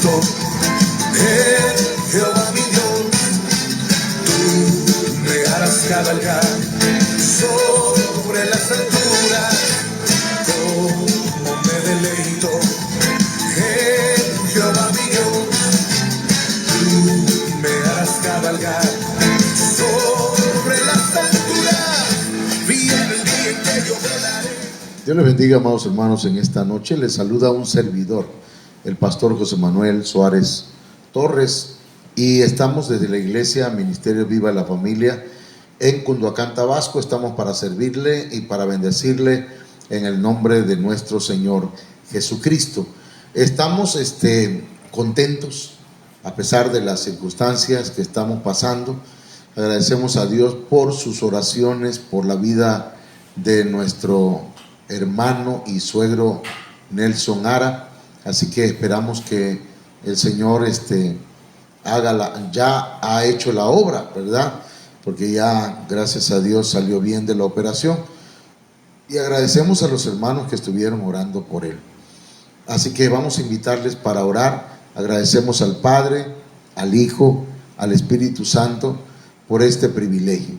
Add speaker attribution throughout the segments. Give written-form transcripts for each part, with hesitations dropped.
Speaker 1: deleito en Jehová mi Dios. Tú me harás cabalgar sobre las alturas, como me deleito en Jehová mi Dios. Tú me harás cabalgar sobre las alturas. Viene el día en que yo volaré.
Speaker 2: Dios les bendiga, amados hermanos. En esta noche les saluda un servidor, el pastor José Manuel Suárez Torres, y estamos desde la iglesia Ministerio Viva la Familia en Cunduacán, Tabasco. Estamos para servirle y para bendecirle en el nombre de nuestro Señor Jesucristo. Estamos contentos a pesar de las circunstancias que estamos pasando. Agradecemos a Dios por sus oraciones, por la vida de nuestro hermano y suegro Nelson Ara. Así que esperamos que el Señor ya ha hecho la obra, ¿verdad? Porque ya, gracias a Dios, salió bien de la operación. Y agradecemos a los hermanos que estuvieron orando por él. Así que vamos a invitarles para orar. Agradecemos al Padre, al Hijo, al Espíritu Santo por este privilegio.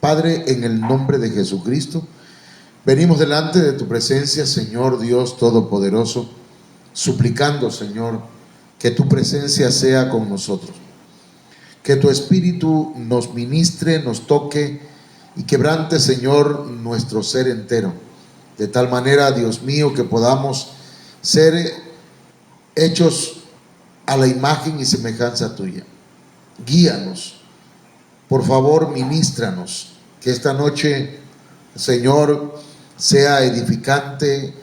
Speaker 2: Padre, en el nombre de Jesucristo, venimos delante de tu presencia, Señor Dios Todopoderoso, suplicando, Señor, que tu presencia sea con nosotros, que tu Espíritu nos ministre, nos toque y quebrante, Señor, nuestro ser entero, de tal manera, Dios mío, que podamos ser hechos a la imagen y semejanza tuya. Guíanos, por favor, ministranos, que esta noche, Señor, sea edificante,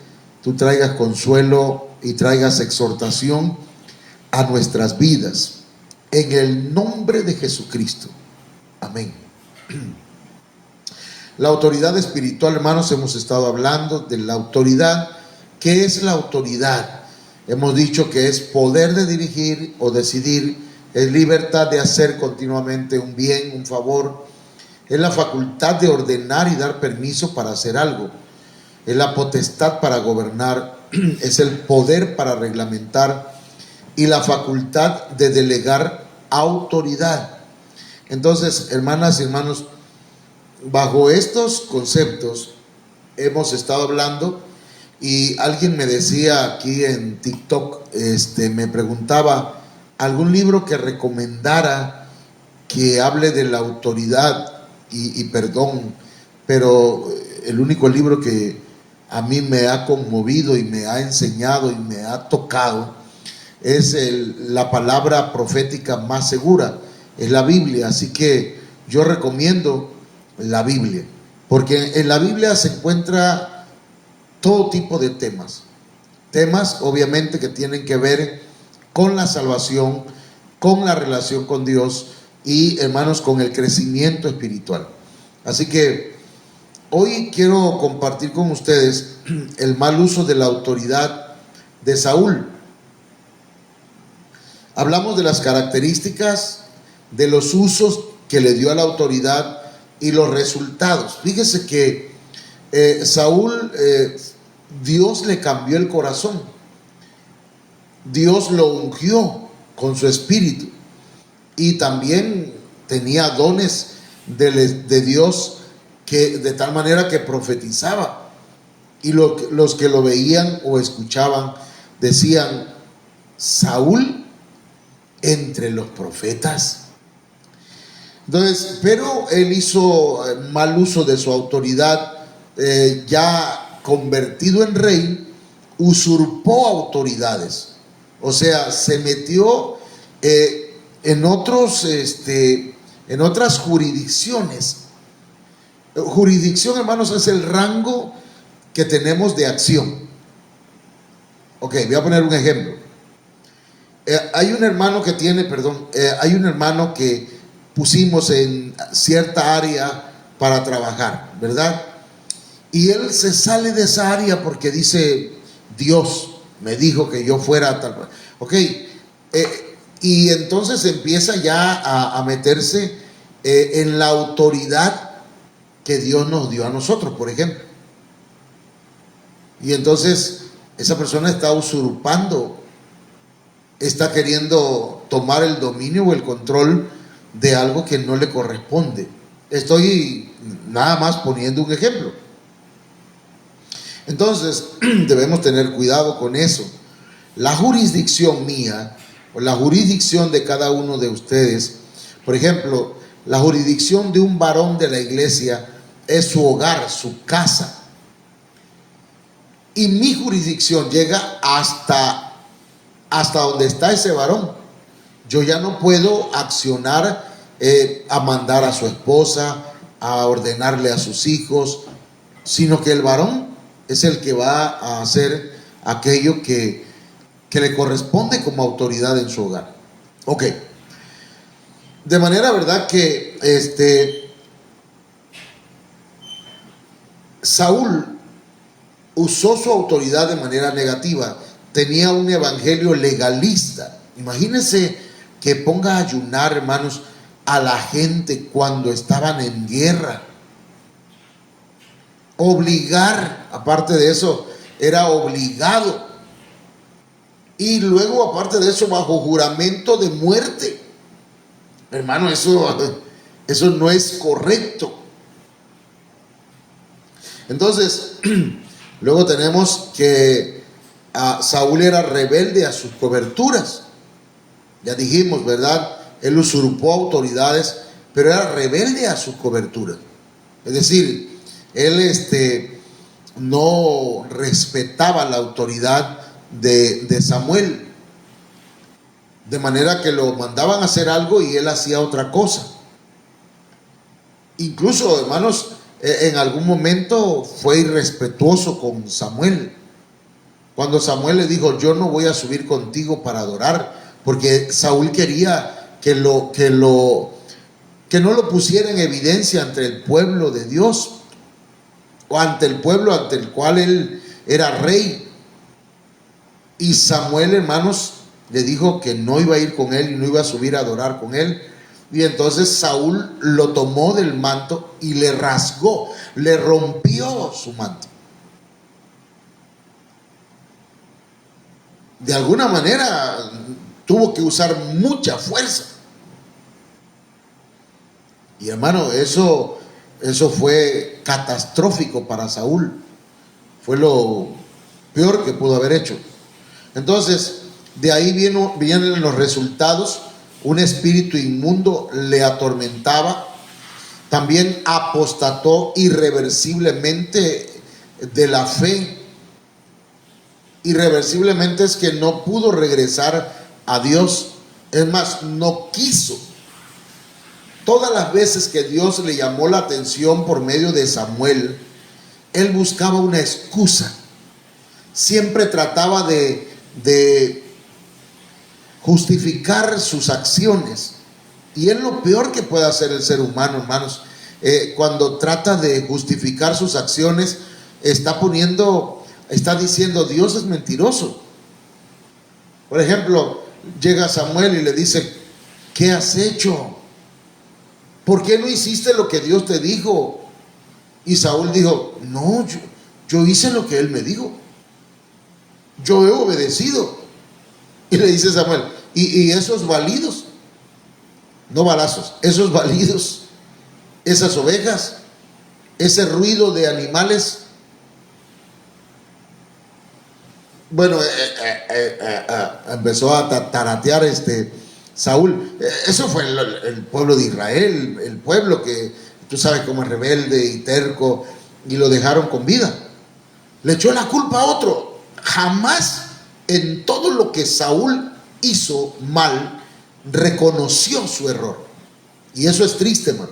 Speaker 2: tú traigas consuelo y traigas exhortación a nuestras vidas, en el nombre de Jesucristo. Amén. La autoridad espiritual, hermanos, hemos estado hablando de la autoridad. ¿Qué es la autoridad? Hemos dicho que es poder de dirigir o decidir, es libertad de hacer continuamente un bien, un favor, es la facultad de ordenar y dar permiso para hacer algo, es la potestad para gobernar, es el poder para reglamentar y la facultad de delegar autoridad. Entonces, hermanas y hermanos, bajo estos conceptos hemos estado hablando. Y alguien me decía aquí en TikTok, me preguntaba algún libro que recomendara que hable de la autoridad y perdón, pero el único libro que a mí me ha conmovido y me ha enseñado y me ha tocado es la palabra profética más segura, es la Biblia. Así que yo recomiendo la Biblia, porque en la Biblia se encuentra todo tipo de temas obviamente que tienen que ver con la salvación, con la relación con Dios y, hermanos, con el crecimiento espiritual. Así que hoy quiero compartir con ustedes el mal uso de la autoridad de Saúl. Hablamos de las características, de los usos que le dio a la autoridad y los resultados. Fíjese que Saúl, Dios le cambió el corazón, Dios lo ungió con su espíritu y también tenía dones de Dios, que de tal manera que profetizaba, y los que lo veían o escuchaban decían: Saúl entre los profetas. Entonces, pero él hizo mal uso de su autoridad. Ya convertido en rey, usurpó autoridades, o sea, se metió en otras jurisdicciones. Jurisdicción, hermanos, es el rango que tenemos de acción. Ok, voy a poner un ejemplo. Hay un hermano que pusimos en cierta área para trabajar, ¿verdad? Y él se sale de esa área porque dice: Dios me dijo que yo fuera tal. Ok, y entonces empieza ya a meterse en la autoridad que Dios nos dio a nosotros, por ejemplo. Y entonces esa persona está usurpando está queriendo tomar el dominio o el control de algo que no le corresponde. Estoy nada más poniendo un ejemplo. Entonces, debemos tener cuidado con eso. La jurisdicción mía o la jurisdicción de cada uno de ustedes, por ejemplo, la jurisdicción de un varón de la iglesia es su hogar, su casa. Y mi jurisdicción llega hasta donde está ese varón. Yo ya no puedo accionar a mandar a su esposa, a ordenarle a sus hijos, sino que el varón es el que va a hacer aquello que le corresponde como autoridad en su hogar. Ok. De manera, verdad, que Saúl usó su autoridad de manera negativa. Tenía un evangelio legalista. Imagínense que ponga a ayunar, hermanos, a la gente cuando estaban en guerra. Obligar, aparte de eso, era obligado. Y luego, aparte de eso, bajo juramento de muerte. Hermano, eso no es correcto. Entonces, luego tenemos que Saúl era rebelde a sus coberturas. Ya dijimos, ¿verdad? Él usurpó autoridades, pero era rebelde a sus coberturas. Es decir, él no respetaba la autoridad de Samuel, de manera que lo mandaban a hacer algo y él hacía otra cosa. Incluso, hermanos, en algún momento fue irrespetuoso con Samuel, cuando Samuel le dijo: yo no voy a subir contigo para adorar, porque Saúl quería que no lo pusiera en evidencia ante el pueblo de Dios, o ante el pueblo ante el cual él era rey. Y Samuel, hermanos, le dijo que no iba a ir con él y no iba a subir a adorar con él. Y entonces Saúl lo tomó del manto y le rasgó, le rompió su manto. De alguna manera tuvo que usar mucha fuerza. Y hermano, eso fue catastrófico para Saúl. Fue lo peor que pudo haber hecho. Entonces, de ahí vienen los resultados. Un espíritu inmundo le atormentaba. También apostató irreversiblemente de la fe. Irreversiblemente es que no pudo regresar a Dios. Es más, no quiso. Todas las veces que Dios le llamó la atención por medio de Samuel, él buscaba una excusa. Siempre trataba de justificar sus acciones. Y es lo peor que puede hacer el ser humano, hermanos. Cuando trata de justificar sus acciones, está diciendo: Dios es mentiroso. Por ejemplo, llega Samuel y le dice: ¿qué has hecho? ¿Por qué no hiciste lo que Dios te dijo? Y Saúl dijo: no, yo hice lo que él me dijo. Yo he obedecido. Y le dice Samuel: ¿y esos balidos? No balazos, esos balidos, esas ovejas, ese ruido de animales. Bueno, empezó a taratear Saúl. Eso fue el pueblo de Israel, el pueblo que tú sabes cómo es rebelde y terco, y lo dejaron con vida. Le echó la culpa a otro. Jamás en todo lo que Saúl hizo mal reconoció su error. Y eso es triste, hermano.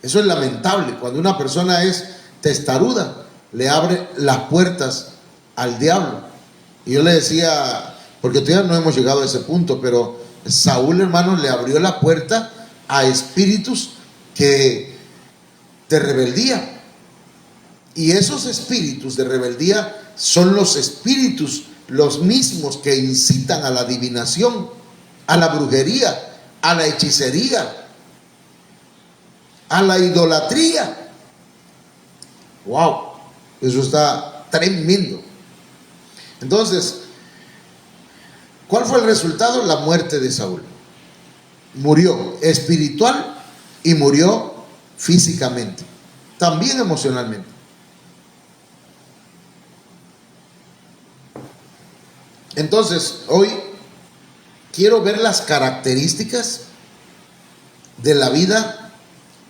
Speaker 2: Eso es lamentable. Cuando una persona es testaruda, le abre las puertas al diablo. Y yo le decía, porque todavía no hemos llegado a ese punto, pero Saúl, hermano, le abrió la puerta a espíritus de rebeldía. Y esos espíritus de rebeldía son los espíritus, los mismos que incitan a la adivinación, a la brujería, a la hechicería, a la idolatría. ¡Wow! Eso está tremendo. Entonces, ¿Cuál fue el resultado? La muerte de Saúl. Murió espiritual y murió físicamente, también emocionalmente. Entonces, hoy quiero ver las características de la vida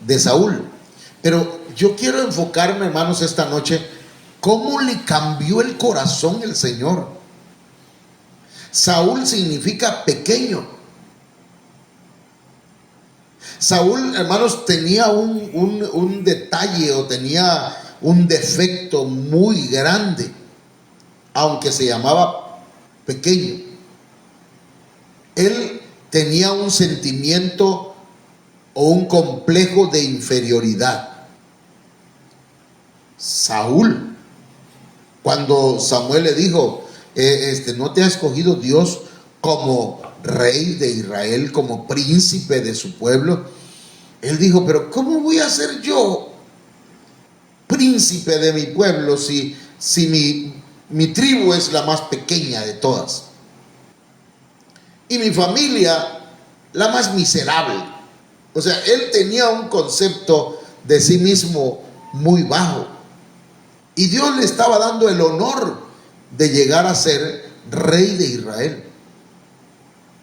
Speaker 2: de Saúl. Pero yo quiero enfocarme, hermanos, esta noche, cómo le cambió el corazón el Señor. Saúl significa pequeño. Saúl, hermanos, tenía un detalle o tenía un defecto muy grande, aunque se llamaba pequeño. Él tenía un sentimiento o un complejo de inferioridad. Saúl, cuando Samuel le dijo, ¿no te ha escogido Dios como rey de Israel, como príncipe de su pueblo? Él dijo, pero ¿cómo voy a ser yo príncipe de mi pueblo si mi tribu es la más pequeña de todas? Y mi familia la más miserable. O sea, él tenía un concepto de sí mismo muy bajo. Y Dios le estaba dando el honor de llegar a ser rey de Israel.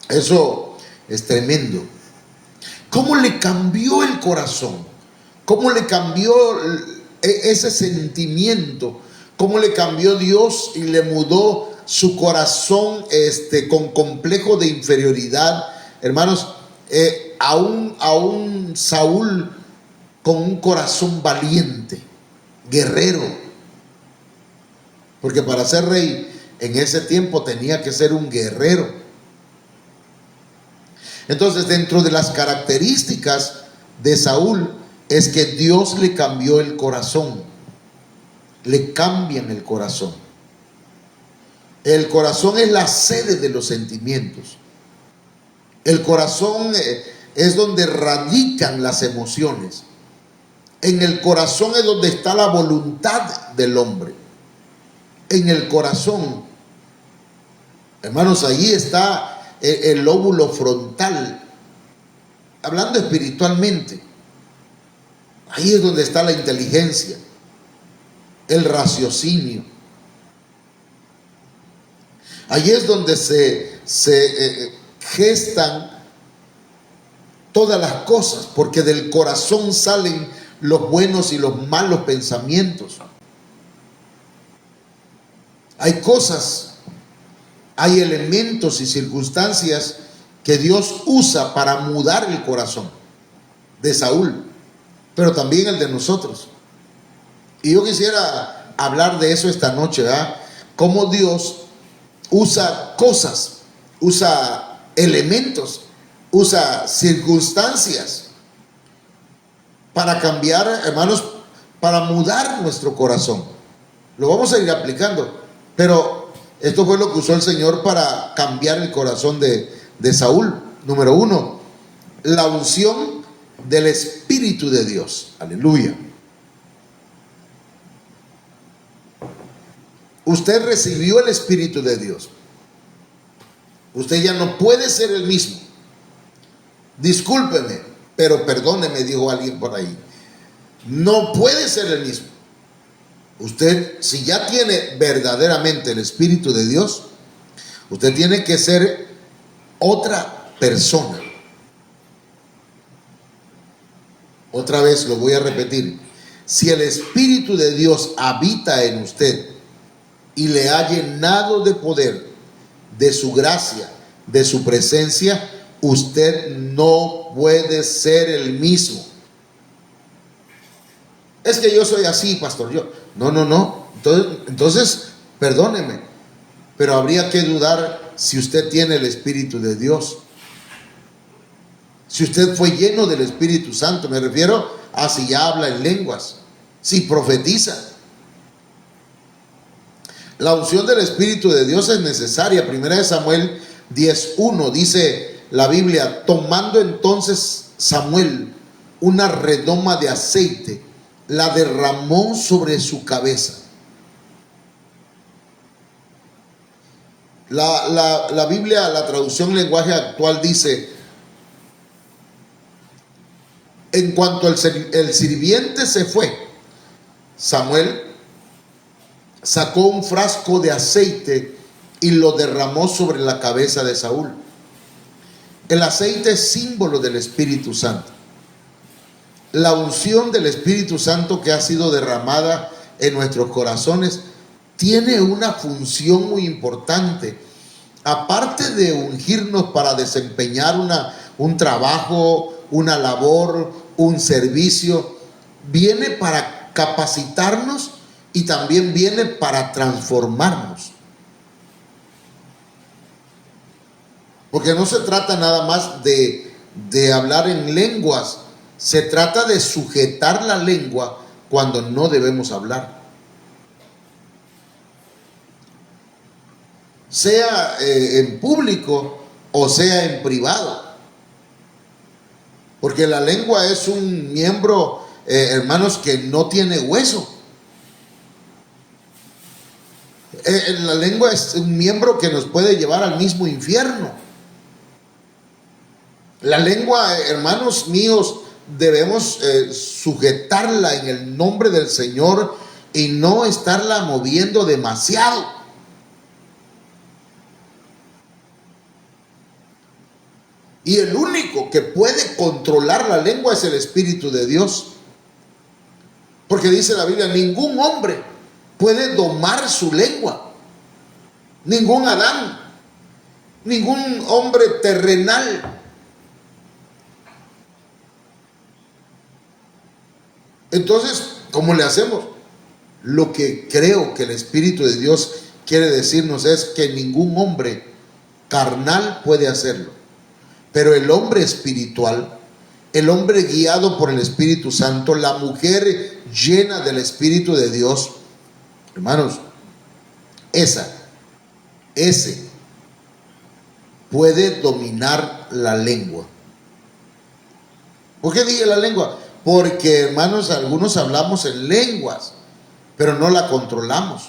Speaker 2: Eso es tremendo. ¿Cómo le cambió el corazón? ¿Cómo le cambió ese sentimiento? ¿Cómo le cambió Dios y le mudó su corazón con complejo de inferioridad? Hermanos, a un Saúl con un corazón valiente, guerrero. Porque para ser rey en ese tiempo tenía que ser un guerrero. Entonces, dentro de las características de Saúl es que Dios le cambió el corazón. Le cambian el corazón. El corazón es la sede de los sentimientos. El corazón es donde radican las emociones. En el corazón es donde está la voluntad del hombre. En el corazón, hermanos, allí está el lóbulo frontal, hablando espiritualmente. Ahí es donde está la inteligencia, el raciocinio. Allí es donde se gestan todas las cosas, porque del corazón salen los buenos y los malos pensamientos. Hay cosas, hay elementos y circunstancias que Dios usa para mudar el corazón de Saúl, pero también el de nosotros. Y yo quisiera hablar de eso esta noche, ¿verdad? Cómo Dios usa cosas, usa elementos, usa circunstancias para cambiar, hermanos, para mudar nuestro corazón. Lo vamos a ir aplicando, pero esto fue lo que usó el Señor para cambiar el corazón de Saúl. Número 1, la unción del Espíritu de Dios. Aleluya. Usted recibió el Espíritu de Dios. Usted ya no puede ser el mismo. Discúlpeme, pero perdóneme, dijo alguien por ahí. No puede ser el mismo. Usted, si ya tiene verdaderamente el Espíritu de Dios, usted tiene que ser otra persona. Otra vez lo voy a repetir. Si el Espíritu de Dios habita en usted y le ha llenado de poder, de su gracia, de su presencia, usted no puede ser el mismo. Es que yo soy así, pastor. No. Entonces, perdóneme, pero habría que dudar si usted tiene el Espíritu de Dios. Si usted fue lleno del Espíritu Santo, me refiero a si ya habla en lenguas, si profetiza. La unción del Espíritu de Dios es necesaria. 1 Samuel 10:1 dice la Biblia: tomando entonces Samuel una redoma de aceite, la derramó sobre su cabeza. La Biblia, la traducción lenguaje actual dice: en cuanto el sirviente se fue, Samuel sacó un frasco de aceite y lo derramó sobre la cabeza de Saúl. El aceite es símbolo del Espíritu Santo. La unción del Espíritu Santo que ha sido derramada en nuestros corazones tiene una función muy importante. Aparte de ungirnos para desempeñar un trabajo, una labor, un servicio, viene para capacitarnos y también viene para transformarnos. Porque no se trata nada más de hablar en lenguas, se trata de sujetar la lengua cuando no debemos hablar. Sea en público o sea en privado. Porque la lengua es un miembro, hermanos, que no tiene hueso. La lengua es un miembro que nos puede llevar al mismo infierno. La lengua, hermanos míos, debemos sujetarla en el nombre del Señor y no estarla moviendo demasiado. Y el único que puede controlar la lengua es el Espíritu de Dios. Porque dice la Biblia, ningún hombre puede domar su lengua. Ningún Adán, ningún hombre terrenal. Entonces, ¿cómo le hacemos? Lo que creo que el Espíritu de Dios quiere decirnos es que ningún hombre carnal puede hacerlo. Pero el hombre espiritual, el hombre guiado por el Espíritu Santo, la mujer llena del Espíritu de Dios, hermanos, ese puede dominar la lengua. ¿Por qué dije la lengua? Porque, hermanos, algunos hablamos en lenguas, pero no la controlamos.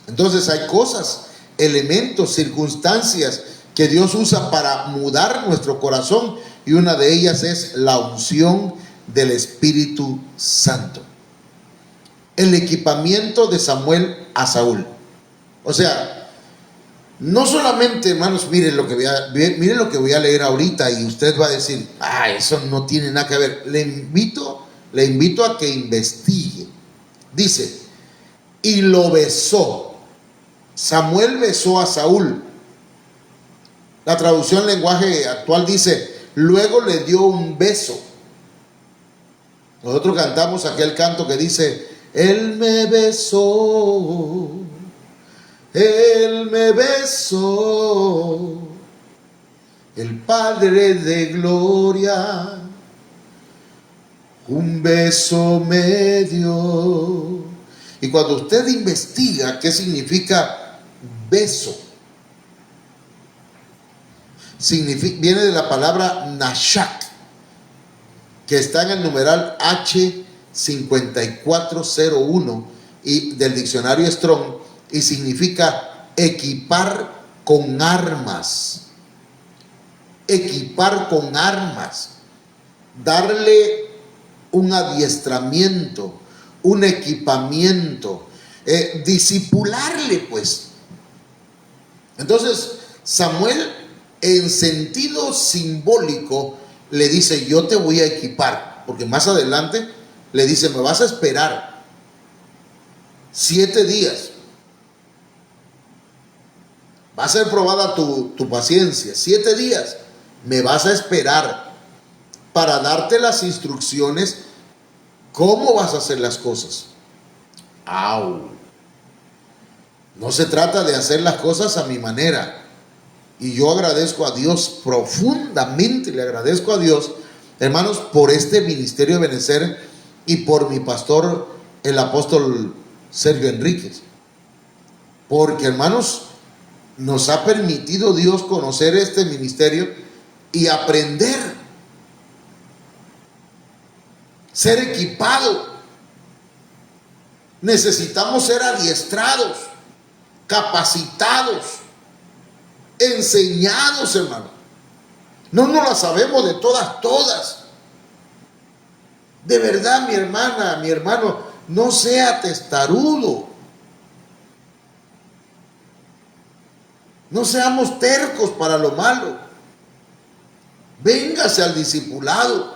Speaker 2: Entonces hay cosas, elementos, circunstancias que Dios usa para mudar nuestro corazón, y una de ellas es la unción del Espíritu Santo. El equipamiento de Samuel a Saúl. O sea, no solamente, hermanos, miren lo que voy a leer ahorita y usted va a decir, eso no tiene nada que ver. Le invito a que investigue. Dice, y lo besó. Samuel besó a Saúl. La traducción lenguaje actual dice, luego le dio un beso. Nosotros cantamos aquel canto que dice, Él me besó, Él me besó, el Padre de gloria, un beso me dio. Y cuando usted investiga qué significa beso, viene de la palabra nashak, que está en el numeral H5401 y del diccionario Strong, y significa equipar con armas. Equipar con armas, darle un adiestramiento, un equipamiento, disipularle, pues. Entonces Samuel, en sentido simbólico, le dice, yo te voy a equipar, porque más adelante le dice, me vas a esperar 7 días, va a ser probada tu paciencia, 7 días me vas a esperar para darte las instrucciones, cómo vas a hacer las cosas. No se trata de hacer las cosas a mi manera. Y yo agradezco a Dios profundamente, le agradezco a Dios, hermanos, por este ministerio de Benecer y por mi pastor, el apóstol Sergio Enríquez. Porque, hermanos, nos ha permitido Dios conocer este ministerio y aprender, ser equipado. Necesitamos ser adiestrados, capacitados, enseñados, hermano. No nos las sabemos de todas. De verdad, mi hermana, mi hermano, no sea testarudo. No seamos tercos para lo malo. Véngase al discipulado.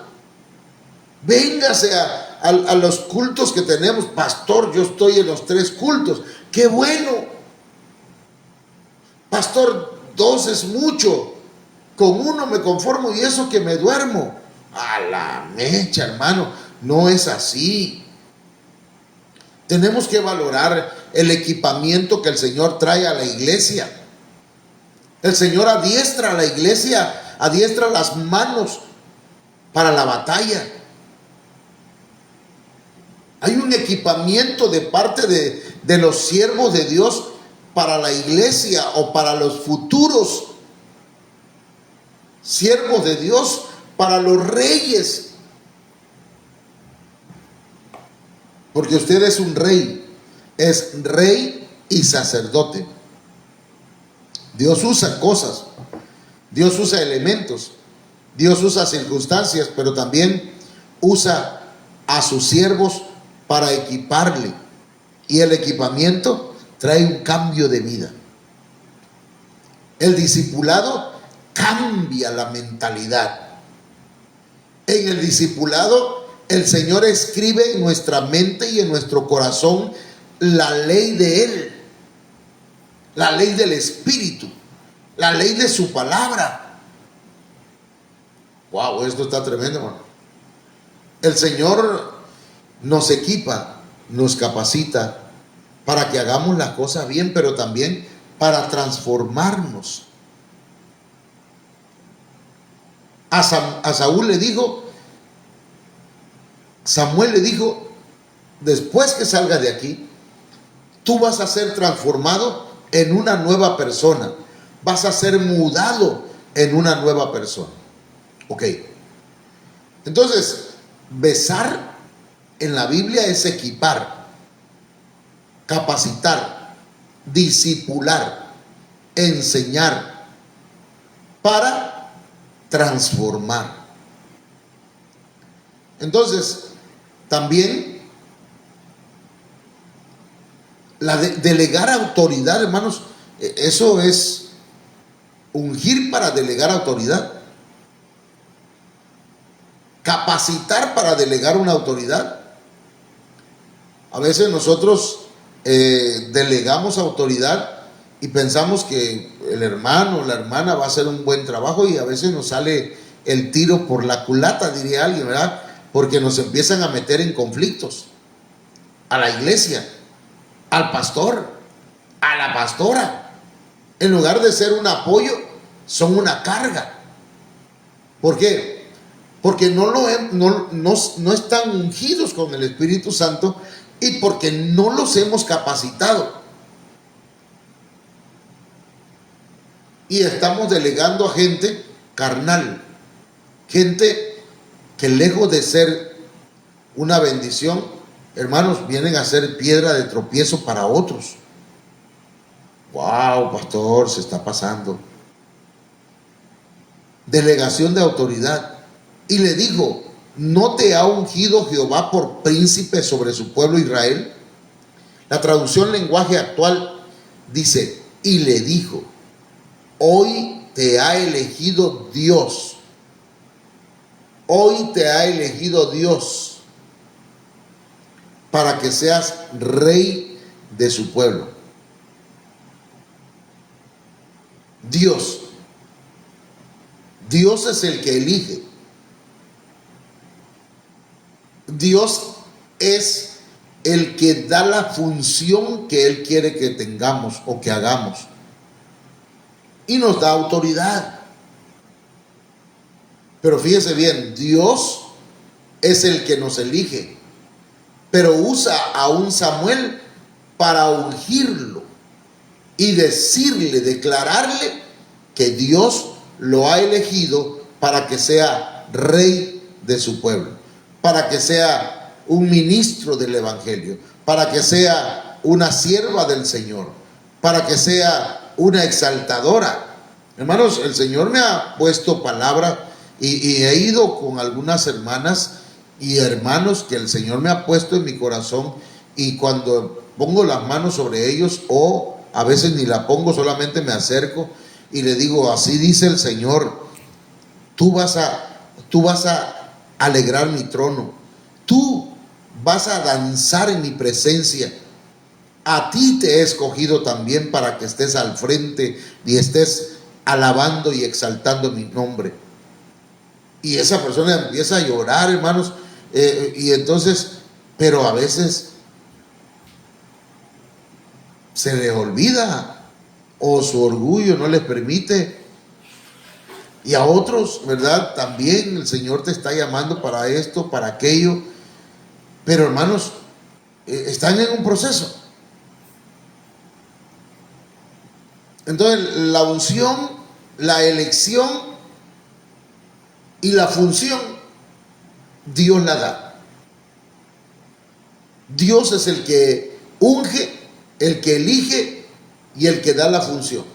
Speaker 2: Véngase a los cultos que tenemos. Pastor, yo estoy en los 3 cultos. ¡Qué bueno! Pastor, 2 es mucho. Con 1 me conformo y eso que me duermo. A la mecha, hermano. No es así. Tenemos que valorar el equipamiento que el Señor trae a la iglesia. El Señor adiestra a la iglesia, adiestra las manos para la batalla. Hay un equipamiento de parte de los siervos de Dios para la iglesia o para los futuros siervos de Dios, para los reyes. Porque usted es un rey, es rey y sacerdote. Dios usa cosas, Dios usa elementos, Dios usa circunstancias, pero también usa a sus siervos para equiparle. Y el equipamiento trae un cambio de vida. El discipulado cambia la mentalidad. En el discipulado, el Señor escribe en nuestra mente y en nuestro corazón la ley de Él, la ley del Espíritu, la ley de su palabra. Wow, esto está tremendo, hermano. El Señor nos equipa, nos capacita para que hagamos las cosas bien, pero también para transformarnos. A Saúl le dijo, Samuel le dijo, después que salgas de aquí, tú vas a ser transformado en una nueva persona. Vas a ser mudado en una nueva persona. Ok. Entonces, besar en la Biblia es equipar, capacitar, discipular, enseñar para transformar. Entonces, también delegar autoridad, hermanos, eso es ungir para delegar autoridad. Capacitar para delegar una autoridad. A veces nosotros delegamos autoridad y pensamos que el hermano o la hermana va a hacer un buen trabajo, y a veces nos sale el tiro por la culata, diría alguien, ¿verdad? Porque nos empiezan a meter en conflictos. A la iglesia, al pastor, a la pastora. En lugar de ser un apoyo, son una carga. ¿Por qué? Porque no están ungidos con el Espíritu Santo y porque no los hemos capacitado. Y estamos delegando a gente carnal, gente que lejos de ser una bendición, hermanos, vienen a ser piedra de tropiezo para otros. Wow, pastor, se está pasando. Delegación de autoridad. Y le dijo, ¿no te ha ungido Jehová por príncipe sobre su pueblo Israel? La traducción lenguaje actual dice, y le dijo, hoy te ha elegido Dios. Hoy te ha elegido Dios para que seas rey de su pueblo. Dios es el que elige. Dios es el que da la función que Él quiere que tengamos o que hagamos. Y nos da autoridad. Pero fíjese bien, Dios es el que nos elige, pero usa a un Samuel para ungirlo y decirle, declararle que Dios lo ha elegido para que sea rey de su pueblo, para que sea un ministro del evangelio, para que sea una sierva del Señor, para que sea una exaltadora. Hermanos, el Señor me ha puesto palabra y he ido con algunas hermanas y hermanos que el Señor me ha puesto en mi corazón, y cuando pongo las manos sobre ellos, o a veces ni la pongo, solamente me acerco y le digo: así dice el Señor, tú vas a alegrar mi trono, tú vas a danzar en mi presencia. A ti te he escogido también para que estés al frente y estés alabando y exaltando mi nombre. Y esa persona empieza a llorar, hermanos, y entonces, pero a veces se le olvida, o su orgullo no les permite. Y a otros, ¿verdad? También el Señor te está llamando para esto, para aquello, pero hermanos, están en un proceso. Entonces, la unción, la elección y la función, Dios la da. Dios es el que unge, el que elige y el que da la función,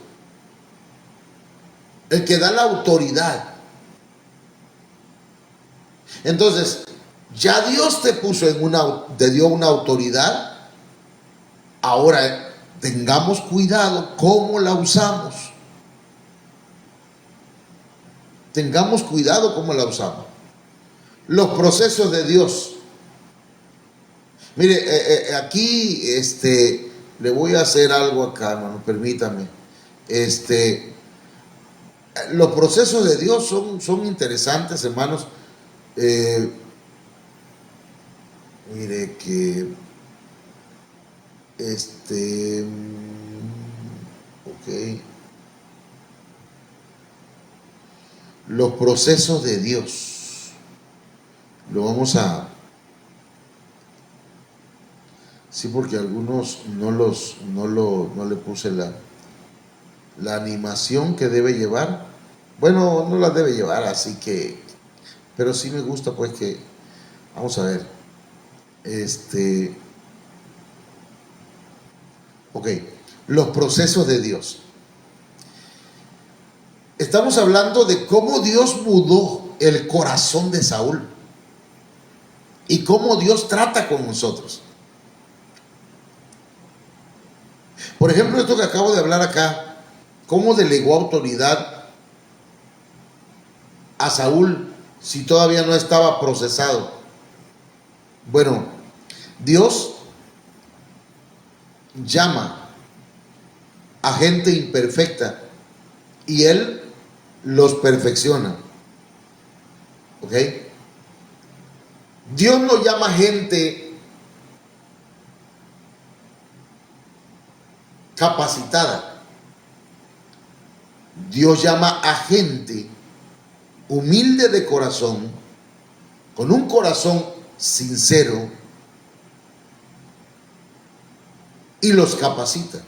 Speaker 2: el que da la autoridad. Entonces, ya Dios te puso te dio una autoridad. Ahora tengamos cuidado cómo la usamos. Tengamos cuidado cómo la usamos. Los procesos de Dios. Mire, aquí le voy a hacer algo acá, hermano, permítame. Los procesos de Dios son interesantes, hermanos. Mire que ok. Los procesos de Dios. Lo vamos a... Sí, porque algunos no le puse la animación que debe llevar. Bueno, no la debe llevar, así que... Pero sí me gusta, pues, que... Vamos a ver. Ok. Los procesos de Dios. Estamos hablando de cómo Dios mudó el corazón de Saúl y cómo Dios trata con nosotros. Por ejemplo, esto que acabo de hablar acá, cómo delegó autoridad a Saúl si todavía no estaba procesado. Bueno, Dios llama a gente imperfecta y Él los perfecciona. ¿Ok? Dios no llama gente capacitada. Dios llama a gente humilde de corazón, con un corazón sincero, y los capacita.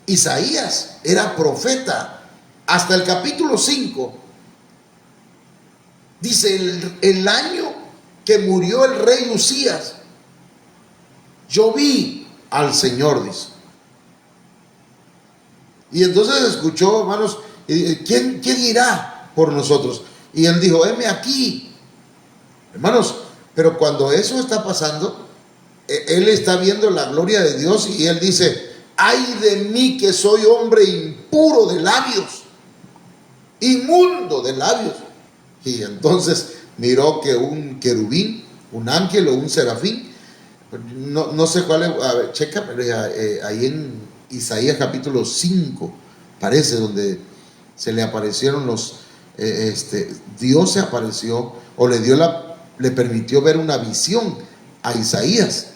Speaker 2: Isaías era profeta hasta el capítulo 5. Dice: el año que murió el rey Usías, yo vi al Señor, dice. Y entonces escuchó, hermanos, ¿quién irá por nosotros? Y él dijo: heme aquí. Hermanos, pero cuando eso está pasando, él está viendo la gloria de Dios y él dice: ay de mí que soy hombre impuro de labios, inmundo de labios. Y entonces miró que un querubín, un ángel o un serafín, no sé cuál es, a ver, checa, ahí en Isaías capítulo 5, parece, donde se le aparecieron Dios se apareció o le permitió ver una visión a Isaías.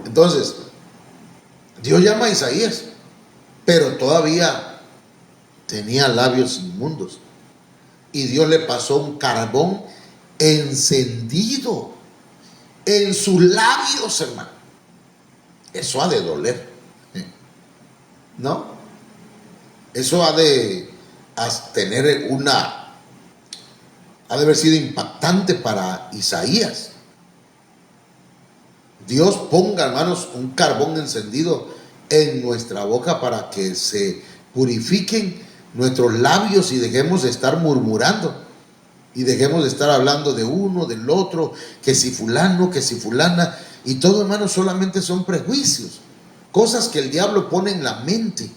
Speaker 2: Entonces, Dios llama a Isaías, pero todavía tenía labios inmundos. Y Dios le pasó un carbón encendido en sus labios, hermano. Eso ha de doler, ¿no? Eso ha de tener ha de haber sido impactante para Isaías. Dios ponga, hermanos, un carbón encendido en nuestra boca para que se purifiquen nuestros labios y dejemos de estar murmurando y dejemos de estar hablando de uno, del otro, que si fulano, que si fulana, y todo, hermanos, solamente son prejuicios, cosas que el diablo pone en la mente,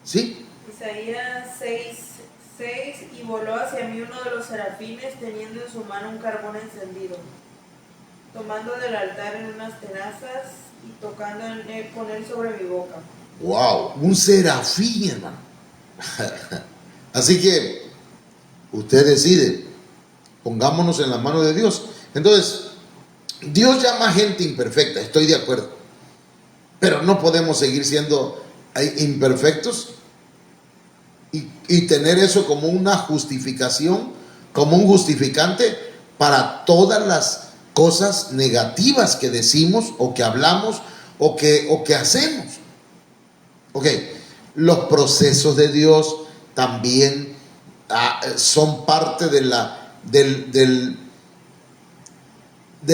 Speaker 2: ¿sí?
Speaker 3: Isaías 6:6, y voló hacia mí uno de los serafines teniendo en su mano un carbón encendido, tomando del altar en unas tenazas y tocando con él sobre mi boca.
Speaker 2: Wow, un serafín, hermano. Así que usted decide, pongámonos en la mano de Dios. Entonces, Dios llama a gente imperfecta, estoy de acuerdo, pero no podemos seguir siendo imperfectos y tener eso como una justificación, como un justificante para todas las cosas negativas que decimos o que hablamos o que hacemos. Ok, los procesos de Dios también son parte de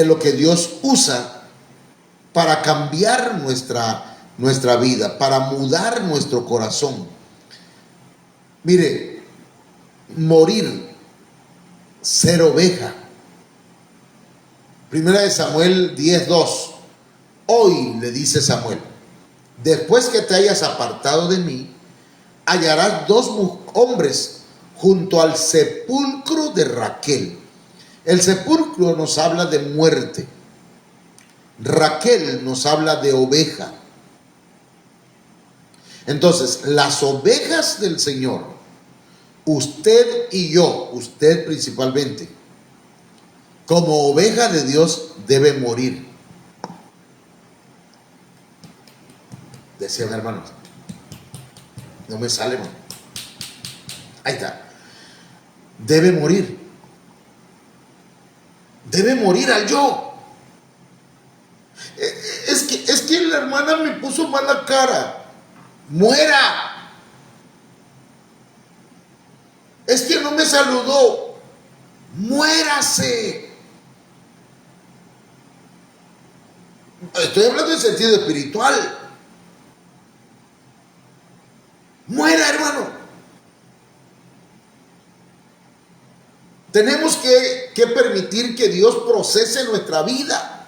Speaker 2: lo que Dios usa para cambiar nuestra vida, para mudar nuestro corazón. Mire, morir, ser oveja. Primera de Samuel 10:2. Hoy le dice Samuel: después que te hayas apartado de mí, hallarás 2 hombres junto al sepulcro de Raquel. El sepulcro nos habla de muerte. Raquel nos habla de oveja. Entonces, las ovejas del Señor, usted y yo, usted principalmente, como oveja de Dios, debe morir. Decían, hermanos, no me sale, hermano. Ahí está. Debe morir. Debe morir al yo. Es que la hermana me puso mala cara. Muera. Es que no me saludó. Muérase. Estoy hablando en sentido espiritual. Muera, hermano. Tenemos que permitir que Dios procese nuestra vida.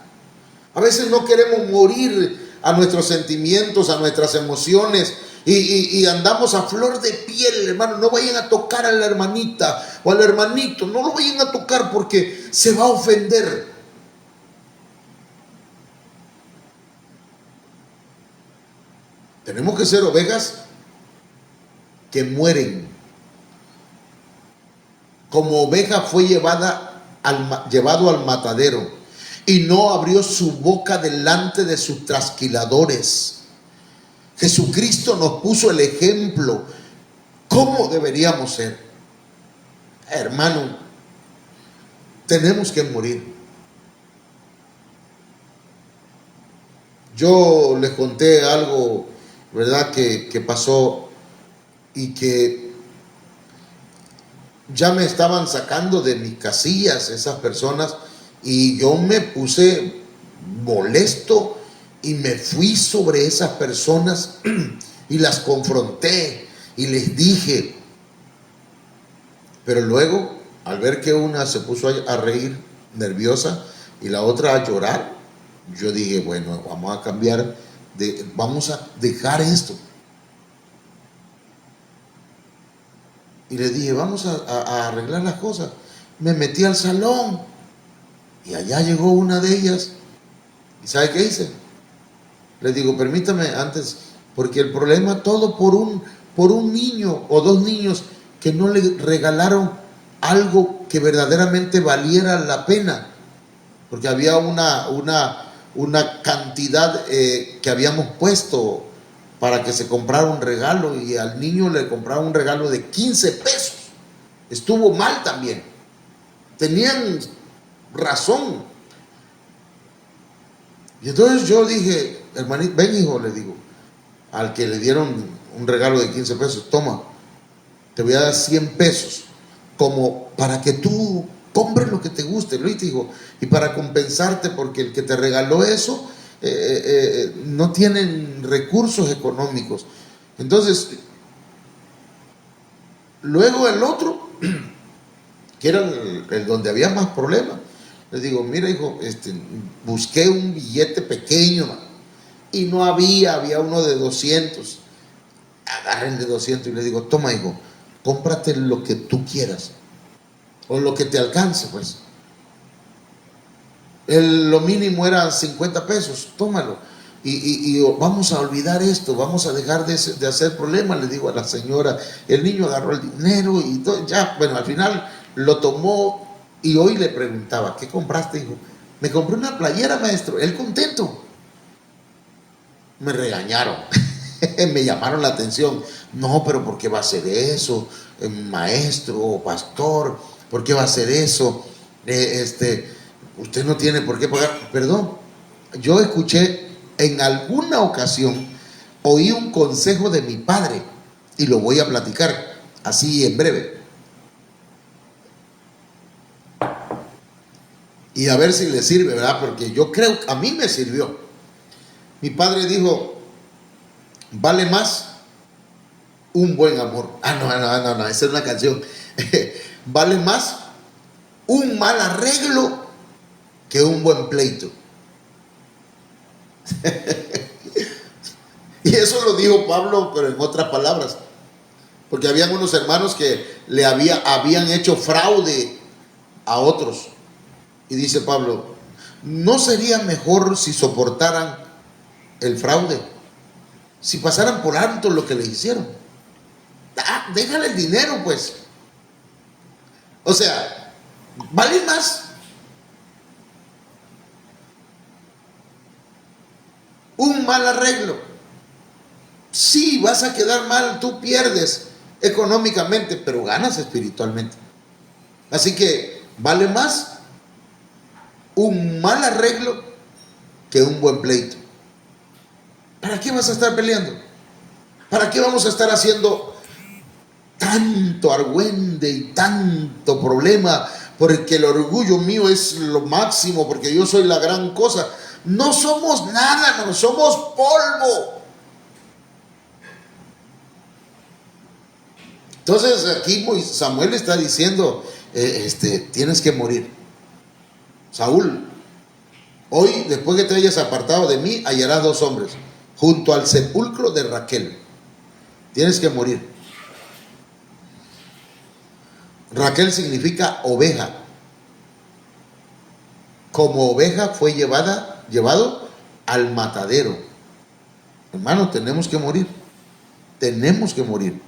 Speaker 2: A veces no queremos morir a nuestros sentimientos, a nuestras emociones, y andamos a flor de piel, hermano. No vayan a tocar a la hermanita o al hermanito, no lo vayan a tocar porque se va a ofender. Tenemos que ser ovejas que mueren. Como oveja fue llevado al matadero y no abrió su boca delante de sus trasquiladores. Jesucristo nos puso el ejemplo. ¿Cómo deberíamos ser? Hermano, tenemos que morir. Yo les conté algo, ¿verdad?, que pasó y que ya me estaban sacando de mis casillas esas personas, y yo me puse molesto y me fui sobre esas personas y las confronté y les dije. Pero luego, al ver que una se puso a reír nerviosa y la otra a llorar, yo dije, bueno, vamos a cambiar, vamos a dejar esto. Y le dije, vamos a arreglar las cosas. Me metí al salón y allá llegó una de ellas. ¿Y sabe qué hice? Le digo, permítame antes, porque el problema todo por un niño o 2 niños que no le regalaron algo que verdaderamente valiera la pena. Porque había una cantidad que habíamos puesto para que se comprara un regalo, y al niño le compraron un regalo de 15 pesos. Estuvo mal también. Tenían razón. Y entonces yo dije, hermanito, ven hijo, le digo, al que le dieron un regalo de 15 pesos, toma, te voy a dar 100 pesos, como para que tú compre lo que te guste, ¿no? Y te dijo, y para compensarte, porque el que te regaló eso no tienen recursos económicos. Entonces, luego el otro, que era el donde había más problemas, les digo, mira hijo, busqué un billete pequeño, man, y no había uno de 200. Agarren de 200 y le digo, toma hijo, cómprate lo que tú quieras, o lo que te alcance, pues. Lo mínimo era 50 pesos, tómalo. Y vamos a olvidar esto, vamos a dejar de hacer problemas, le digo a la señora. El niño agarró el dinero y todo, ya, bueno, al final lo tomó. Y hoy le preguntaba, ¿qué compraste, hijo? Me compré una playera, maestro. Él contento. Me regañaron, me llamaron la atención. No, pero ¿por qué va a hacer eso, maestro o pastor? ¿Por qué va a hacer eso? Usted no tiene por qué pagar. Perdón, yo escuché en alguna ocasión, oí un consejo de mi padre y lo voy a platicar así en breve. Y a ver si le sirve, ¿verdad? Porque yo creo, a mí me sirvió. Mi padre dijo, vale más un buen amor. No, esa es una canción. Vale más un mal arreglo que un buen pleito. Y eso lo dijo Pablo, pero en otras palabras, porque habían unos hermanos que habían hecho fraude a otros. Y dice Pablo, ¿no sería mejor si soportaran el fraude? Si pasaran por alto lo que le hicieron. Déjale el dinero, pues. O sea, vale más un mal arreglo. Sí, vas a quedar mal, tú pierdes económicamente, pero ganas espiritualmente. Así que vale más un mal arreglo que un buen pleito. ¿Para qué vas a estar peleando? ¿Para qué vamos a estar haciendo tanto argüende y tanto problema? Porque el orgullo mío es lo máximo, porque yo soy la gran cosa. No somos nada, no somos polvo. Entonces aquí Samuel está diciendo, tienes que morir. Saúl, hoy después que te hayas apartado de mí, hallarás 2 hombres junto al sepulcro de Raquel. Tienes que morir. Raquel significa oveja. Como oveja fue llevado al matadero. Hermano, tenemos que morir. Tenemos que morir.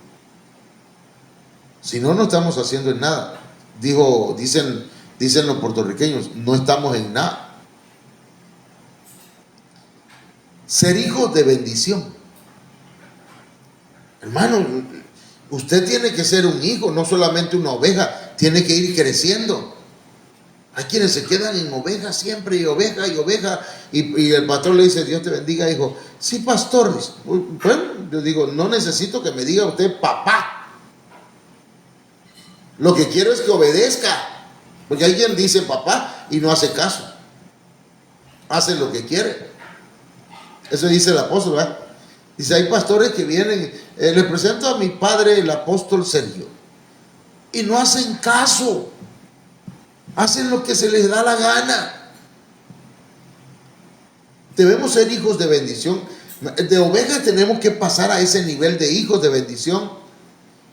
Speaker 2: Si no, no estamos haciendo en nada. Dicen los puertorriqueños, no estamos en nada. Ser hijos de bendición. Hermano, usted tiene que ser un hijo, no solamente una oveja, tiene que ir creciendo. Hay quienes se quedan en oveja siempre, y oveja, y el pastor le dice, Dios te bendiga, hijo. Sí, pastor. Bueno, yo digo, no necesito que me diga usted papá. Lo que quiero es que obedezca, porque alguien dice papá y no hace caso, hace lo que quiere. Eso dice el apóstol, ¿verdad? Dice, hay pastores que vienen, les presento a mi padre, el apóstol Sergio, y no hacen caso, hacen lo que se les da la gana. Debemos ser hijos de bendición. De ovejas tenemos que pasar a ese nivel de hijos de bendición.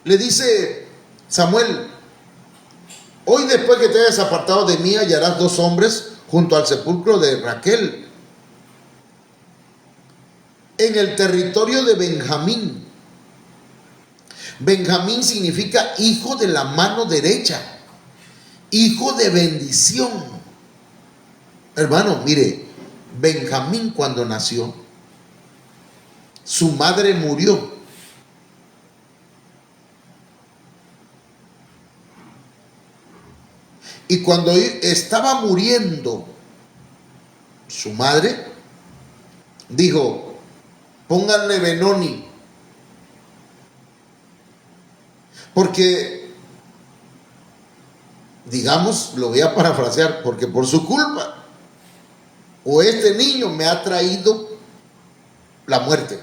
Speaker 2: Le dice Samuel, hoy después que te hayas apartado de mí, hallarás 2 hombres junto al sepulcro de Raquel, en el territorio de Benjamín. Benjamín significa hijo de la mano derecha, hijo de bendición. Hermano, mire, Benjamín cuando nació, su madre murió. Y cuando estaba muriendo su madre, dijo, pónganle Benoni, porque digamos, lo voy a parafrasear, porque por su culpa, o este niño me ha traído la muerte.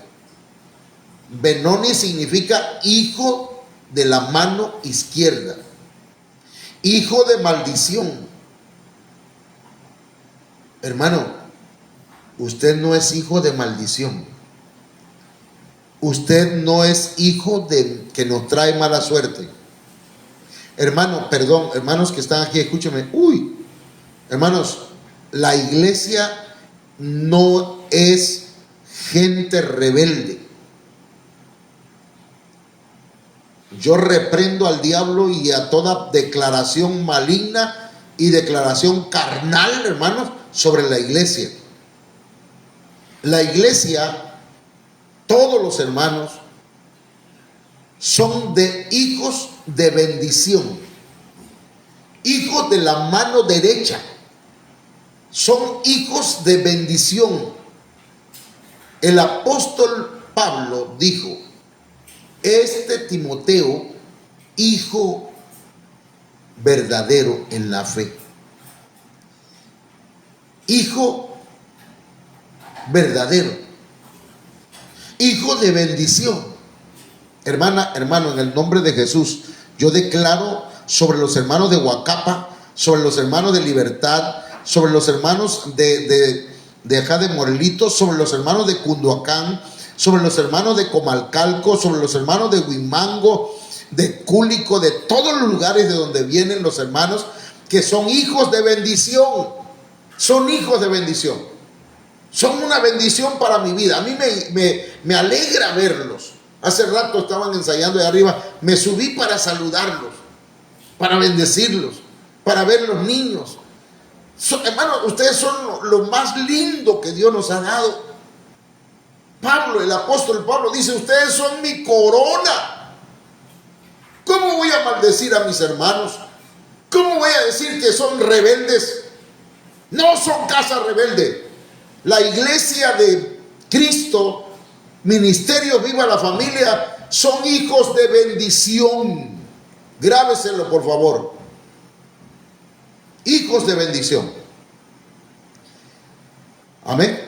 Speaker 2: Benoni significa hijo de la mano izquierda, hijo de maldición. Hermano, usted no es hijo de maldición. Usted no es hijo de que nos trae mala suerte. Hermano, perdón, hermanos que están aquí, escúcheme. Hermanos, la iglesia no es gente rebelde. Yo reprendo al diablo y a toda declaración maligna y declaración carnal, hermanos, sobre la iglesia. La iglesia, todos los hermanos, son de hijos de bendición, hijos de la mano derecha, son hijos de bendición. El apóstol Pablo dijo: este Timoteo, hijo verdadero en la fe, hijo verdadero, hijo de bendición. Hermana, hermano, en el nombre de Jesús, yo declaro sobre los hermanos de Huacapa, sobre los hermanos de Libertad, sobre los hermanos de acá de Morelito, sobre los hermanos de Cunduacán, sobre los hermanos de Comalcalco, sobre los hermanos de Huimango, de Cúlico, de todos los lugares de donde vienen los hermanos, que son hijos de bendición. Son hijos de bendición. Son una bendición para mi vida. A mí me alegra verlos. Hace rato estaban ensayando de arriba. Me subí para saludarlos, para bendecirlos, para ver los niños. Hermanos, ustedes son lo más lindo que Dios nos ha dado. Pablo, el apóstol Pablo dice: ustedes son mi corona. ¿Cómo voy a maldecir a mis hermanos? ¿Cómo voy a decir que son rebeldes? No son casa rebelde. La iglesia de Cristo, Ministerio Viva la Familia, son hijos de bendición. Grábeselo, por favor. Hijos de bendición. Amén.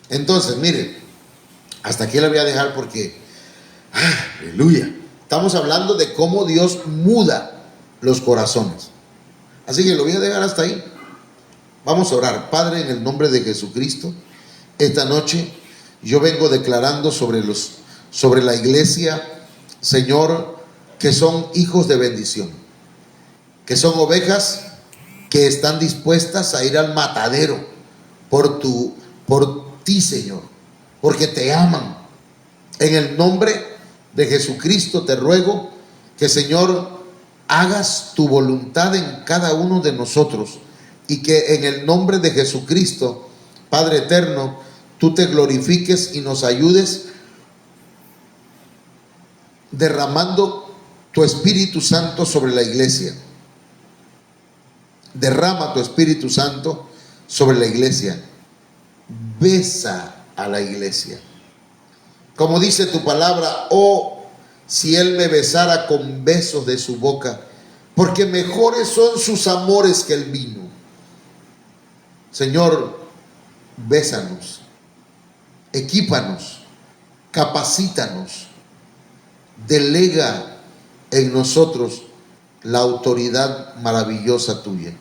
Speaker 2: Entonces, miren, hasta aquí la voy a dejar porque, aleluya, estamos hablando de cómo Dios muda los corazones. Así que lo voy a dejar hasta ahí. Vamos a orar. Padre, en el nombre de Jesucristo, esta noche yo vengo declarando sobre la iglesia, Señor, que son hijos de bendición, que son ovejas que están dispuestas a ir al matadero por ti, Señor, porque te aman. En el nombre de Jesucristo te ruego que, Señor, hagas tu voluntad en cada uno de nosotros, y que en el nombre de Jesucristo, Padre eterno, tú te glorifiques y nos ayudes derramando tu Espíritu Santo sobre la iglesia. Derrama tu Espíritu Santo sobre la iglesia. Besa a la iglesia. Como dice tu palabra: oh, si Él me besara con besos de su boca, porque mejores son sus amores que el vino. Señor, bésanos, equípanos, capacítanos, delega en nosotros la autoridad maravillosa tuya.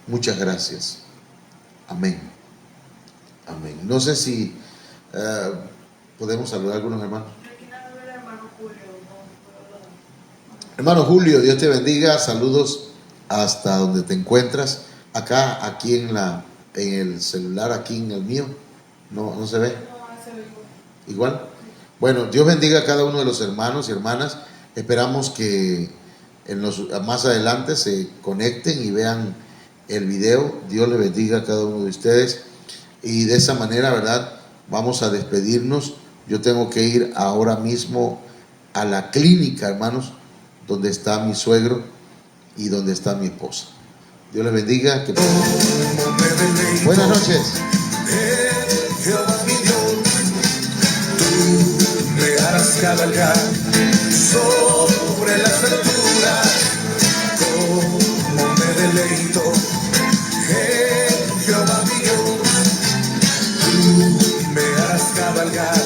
Speaker 2: Muchas gracias. Amén. Amén. No sé si podemos saludar a algunos hermanos. Hermano Julio, Dios te bendiga. Saludos hasta donde te encuentras. Acá, aquí en el celular, aquí en el mío, no se ve.
Speaker 3: No, se ve
Speaker 2: igual. Bueno, Dios bendiga a cada uno de los hermanos y hermanas. Esperamos que más adelante se conecten y vean el video. Dios le bendiga a cada uno de ustedes. Y de esa manera, ¿verdad?, vamos a despedirnos. Yo tengo que ir ahora mismo a la clínica, hermanos, donde está mi suegro y donde está mi esposa. Dios les bendiga. Buenas noches.
Speaker 1: Jehová mi Dios, tú me harás cabalgar sobre las alturas como cabalgar